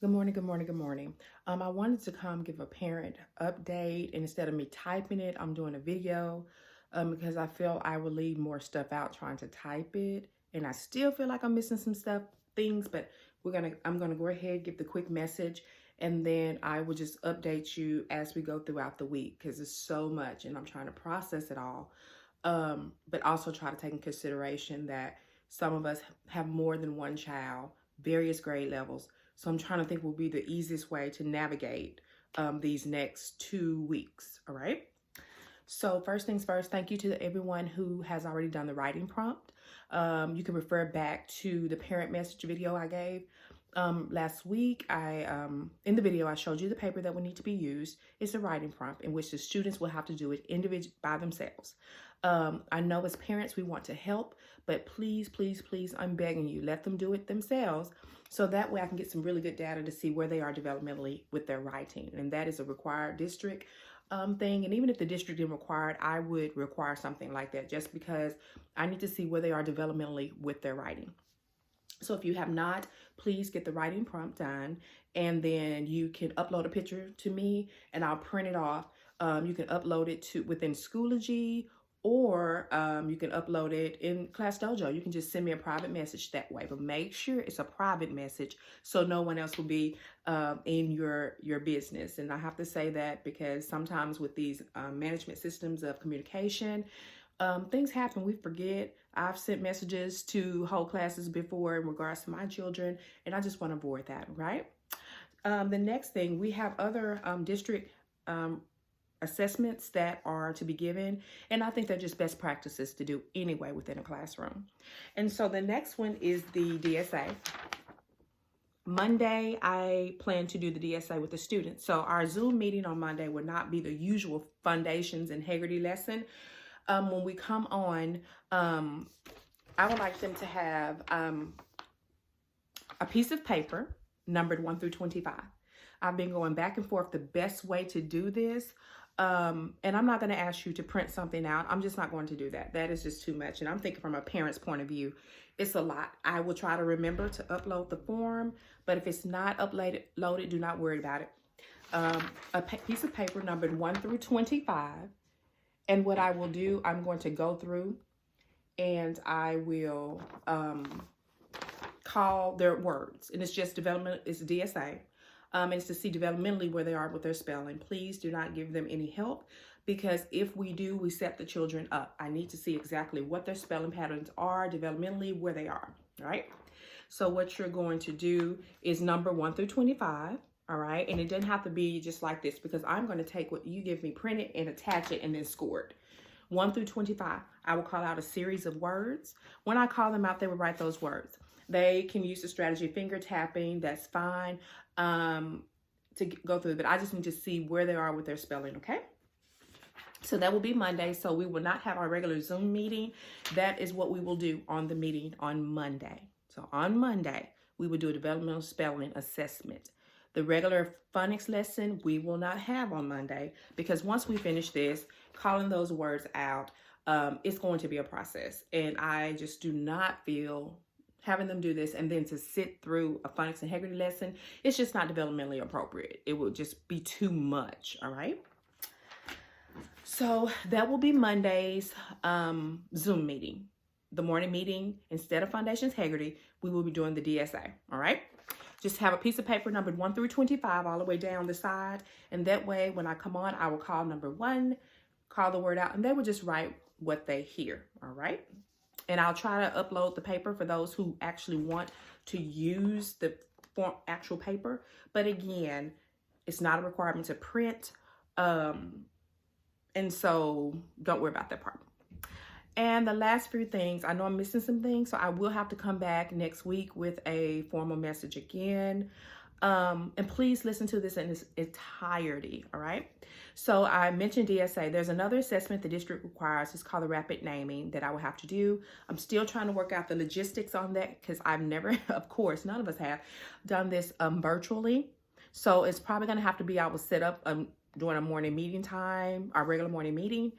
Good morning, good morning, good morning. I wanted to come give a parent update, and instead of me typing it, I'm doing a video because I feel I will leave more stuff out trying to type it, and I still feel like I'm missing some things, but I'm gonna go ahead, give the quick message, and then I will just update you as we go throughout the week because it's so much, and I'm trying to process it all, but also try to take in consideration that some of us have more than one child, various grade levels. So I'm trying to think will be the easiest way to navigate these next 2 weeks. All right. So first things first, thank you to everyone who has already done the writing prompt. You can refer back to the parent message video I gave last week. In the video, I showed you the paper that will need to be used. It's a writing prompt in which the students will have to do it individually by themselves. I know as parents, we want to help, but please, please, please, I'm begging you, let them do it themselves. So that way I can get some really good data to see where they are developmentally with their writing. And that is a required district thing. And even if the district didn't require it, I would require something like that just because I need to see where they are developmentally with their writing. So if you have not, please get the writing prompt done, and then you can upload a picture to me and I'll print it off. You can upload it to within Schoology, or you can upload it in Class Dojo. You can just send me a private message that way, but make sure it's a private message so no one else will be in your business. And I have to say that because sometimes with these management systems of communication, things happen, we forget. I've sent messages to whole classes before in regards to my children, and I just want to avoid that, right? The next thing, we have other district assessments that are to be given, and I think they're just best practices to do anyway within a classroom. And so the next one is the DSA. Monday, I plan to do the DSA with the students. So our Zoom meeting on Monday will not be the usual foundations and integrity lesson. When we come on, I would like them to have a piece of paper numbered 1 through 25. I've been going back and forth the best way to do this. And I'm not going to ask you to print something out. I'm just not going to do that. That is just too much. And I'm thinking from a parent's point of view, it's a lot. I will try to remember to upload the form, but if it's not loaded, do not worry about it. A piece of paper numbered 1 through 25. And what I will do, I'm going to go through and I will call their words. And it's just development, it's DSA. And it's to see developmentally where they are with their spelling. Please do not give them any help, because if we do, we set the children up. I need to see exactly what their spelling patterns are developmentally, where they are, all right? So what you're going to do is number 1 through 25, all right? And it doesn't have to be just like this, because I'm going to take what you give me, print it, and attach it, and then score it. 1 through 25, I will call out a series of words. When I call them out, they will write those words. They can use the strategy of finger tapping, that's fine, to go through, but I just need to see where they are with their spelling, okay? So that will be Monday. So we will not have our regular Zoom meeting. That is what we will do on the meeting on Monday. So on Monday, we will do a developmental spelling assessment. The regular phonics lesson we will not have on Monday, because once we finish this, calling those words out, it's going to be a process. And I just do not feel having them do this and then to sit through a phonics integrity lesson, it's just not developmentally appropriate. It will just be too much, all right? So that will be Monday's Zoom meeting. The morning meeting, instead of foundation integrity, we will be doing the DSA, all right? Just have a piece of paper numbered 1 through 25 all the way down the side. And that way, when I come on, I will call number 1, call the word out, and they will just write what they hear, all right? And I'll try to upload the paper for those who actually want to use the actual paper. But again, it's not a requirement to print. And so don't worry about that part. And the last few things, I know I'm missing some things, so I will have to come back next week with a formal message again. And please listen to this in its entirety, all right? So I mentioned DSA. There's another assessment the district requires. It's called the rapid naming that I will have to do. I'm still trying to work out the logistics on that, because I've never, of course, none of us have done this virtually. So it's probably going to have to be, I will set up during a morning meeting time, our regular morning meeting,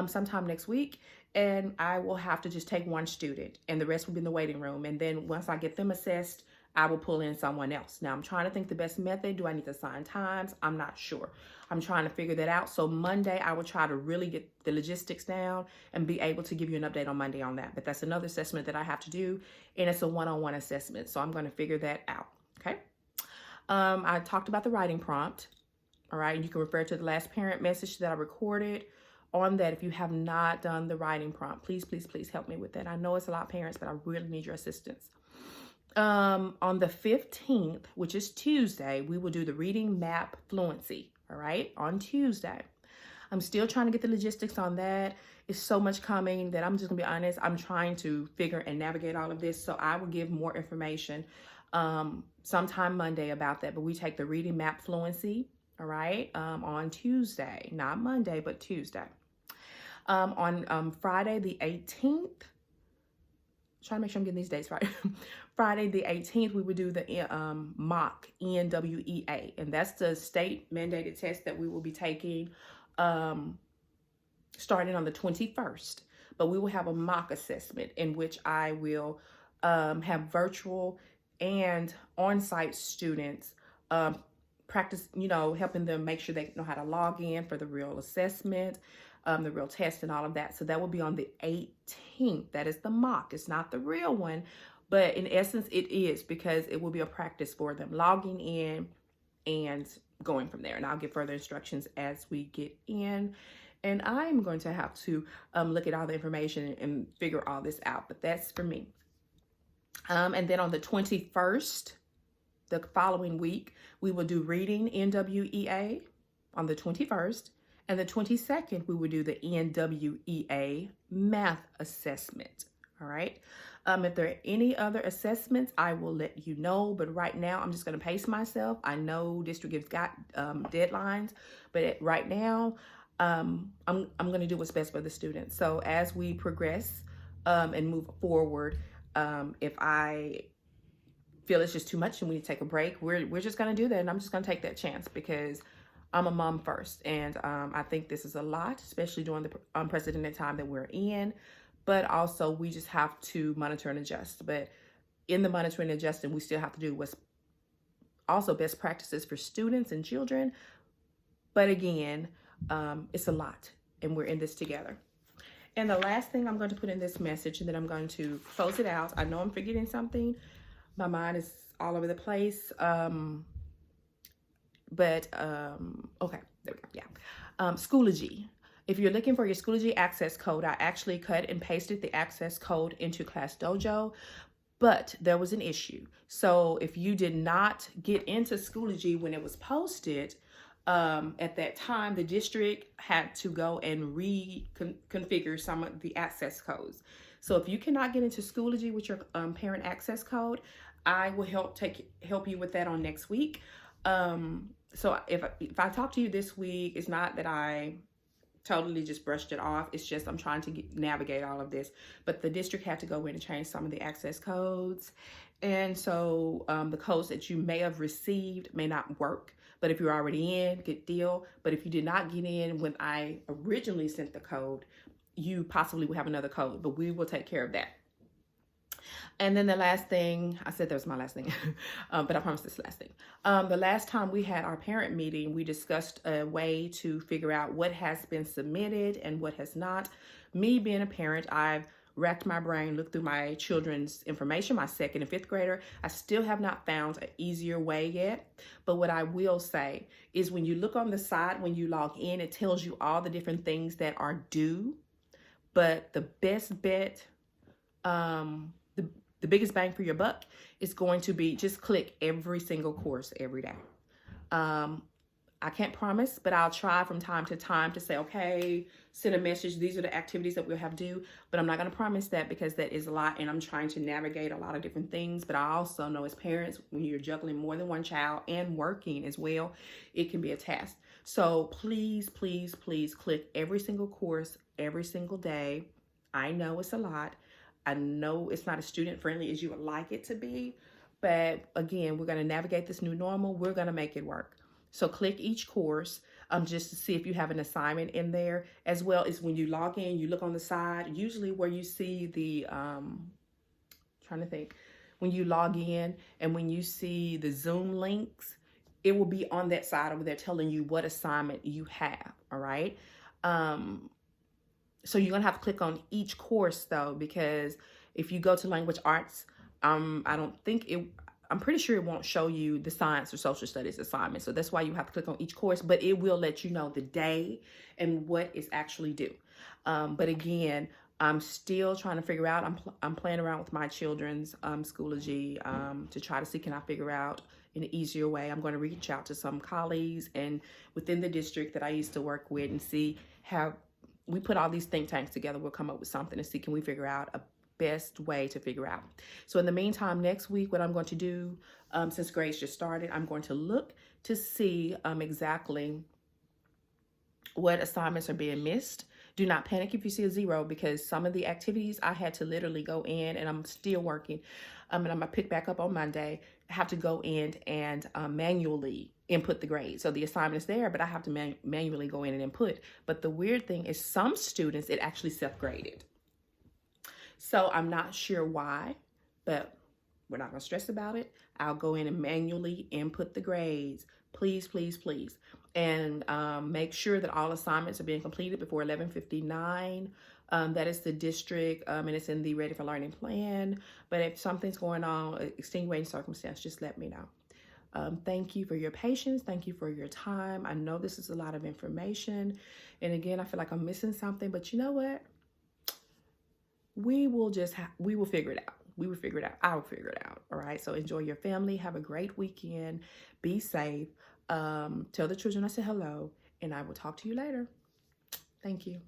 sometime next week. And I will have to just take one student, and the rest will be in the waiting room. And then once I get them assessed, I will pull in someone else. Now I'm trying to think the best method. Do I need to assign times? I'm not sure. I'm trying to figure that out. So Monday, I will try to really get the logistics down and be able to give you an update on Monday on that. But that's another assessment that I have to do, and it's a one-on-one assessment. So I'm going to figure that out. Okay. I talked about the writing prompt. All right. You can refer to the last parent message that I recorded on that. If you have not done the writing prompt, please, please, please help me with that. I know it's a lot of parents, but I really need your assistance. On the 15th, which is Tuesday, we will do the reading map fluency. All right. On Tuesday. I'm still trying to get the logistics on that. It's so much coming that I'm just gonna be honest. I'm trying to figure and navigate all of this. So I will give more information sometime Monday about that. But we take the reading map fluency, all right, on Tuesday, not Monday, but Tuesday. On Friday the 18th, trying to make sure I'm getting these dates right. Friday the 18th, we would do the mock NWEA, and that's the state mandated test that we will be taking starting on the 21st. But we will have a mock assessment in which I will have virtual and on-site students practice, helping them make sure they know how to log in for the real assessment, the real test and all of that. So that will be on the 18th. That is the mock. It's not the real one, but in essence it is, because it will be a practice for them logging in and going from there. And I'll give further instructions as we get in. And I'm going to have to look at all the information and figure all this out, but that's for me. And then on the 21st, the following week, we will do reading NWEA on the 21st. And the 22nd, we will do the NWEA math assessment. All right. If there are any other assessments, I will let you know. But right now, I'm just going to pace myself. I know district has got deadlines, but right now, I'm going to do what's best for the students. So as we progress and move forward, if I feel it's just too much and we need to take a break, we're just going to do that. And I'm just going to take that chance because I'm a mom first. And I think this is a lot, especially during the unprecedented time that we're in. But also we just have to monitor and adjust. But in the monitoring and adjusting, we still have to do what's also best practices for students and children. But again, it's a lot and we're in this together. And the last thing I'm going to put in this message, and then I'm going to close it out. I know I'm forgetting something. My mind is all over the place. Okay, there we go. Yeah. Schoology. If you're looking for your Schoology access code, I actually cut and pasted the access code into Class Dojo, but there was an issue. So if you did not get into Schoology when it was posted, at that time, the district had to go and reconfigure some of the access codes. So if you cannot get into Schoology with your parent access code, I will help you with that on next week. So if I talk to you this week, it's not that I totally just brushed it off. It's just I'm trying to navigate all of this. But the district had to go in and change some of the access codes. And so the codes that you may have received may not work. But if you're already in, good deal. But if you did not get in when I originally sent the code, you possibly will have another code. But we will take care of that. And then the last thing, I said that was my last thing, but I promised this last thing. The last time we had our parent meeting, we discussed a way to figure out what has been submitted and what has not. Me being a parent, I've racked my brain, looked through my children's information, my 2nd and 5th grader. I still have not found an easier way yet. But what I will say is when you look on the side, when you log in, it tells you all the different things that are due. But the best bet, the biggest bang for your buck is going to be just click every single course every day. I can't promise, but I'll try from time to time to say, okay, send a message. These are the activities that we'll have due, but I'm not going to promise that because that is a lot and I'm trying to navigate a lot of different things. But I also know as parents, when you're juggling more than one child and working as well, it can be a task. So please, please, please click every single course every single day. I know it's a lot. I know it's not as student friendly as you would like it to be, but again, we're going to navigate this new normal. We're going to make it work. So click each course just to see if you have an assignment in there, as well as when you log in, you look on the side, usually where you see the, trying to think, when you log in and when you see the Zoom links, it will be on that side over there telling you what assignment you have, all right? So you're gonna have to click on each course though, because if you go to language arts, I don't think it, I'm pretty sure it won't show you the science or social studies assignment. So that's why you have to click on each course, but it will let you know the day and what is actually due. But again, I'm still trying to figure out, I'm playing around with my children's Schoology to try to see, can I figure out an easier way. I'm going to reach out to some colleagues and within the district that I used to work with and see how we put all these think tanks together. We'll come up with something and see, can we figure out a best way to figure out. So in the meantime, next week, what I'm going to do, since grades just started, I'm going to look to see exactly what assignments are being missed. Do not panic if you see a 0, because some of the activities I had to literally go in, and I'm still working, and I'm gonna pick back up on Monday, have to go in and manually input the grade. So the assignment is there, but I have to manually go in and input. But the weird thing is some students, it actually self-graded. So I'm not sure why, but we're not gonna stress about it. I'll go in and manually input the grades. Please, please, please. And make sure that all assignments are being completed before 11:59. That is the district, and it's in the Ready for Learning plan. But if something's going on, extenuating circumstance, just let me know. Thank you for your patience. Thank you for your time. I know this is a lot of information. And again, I feel like I'm missing something, but you know what? We will figure it out. We will figure it out. I will figure it out. All right. So enjoy your family. Have a great weekend. Be safe. Tell the children I said hello, and I will talk to you later. Thank you.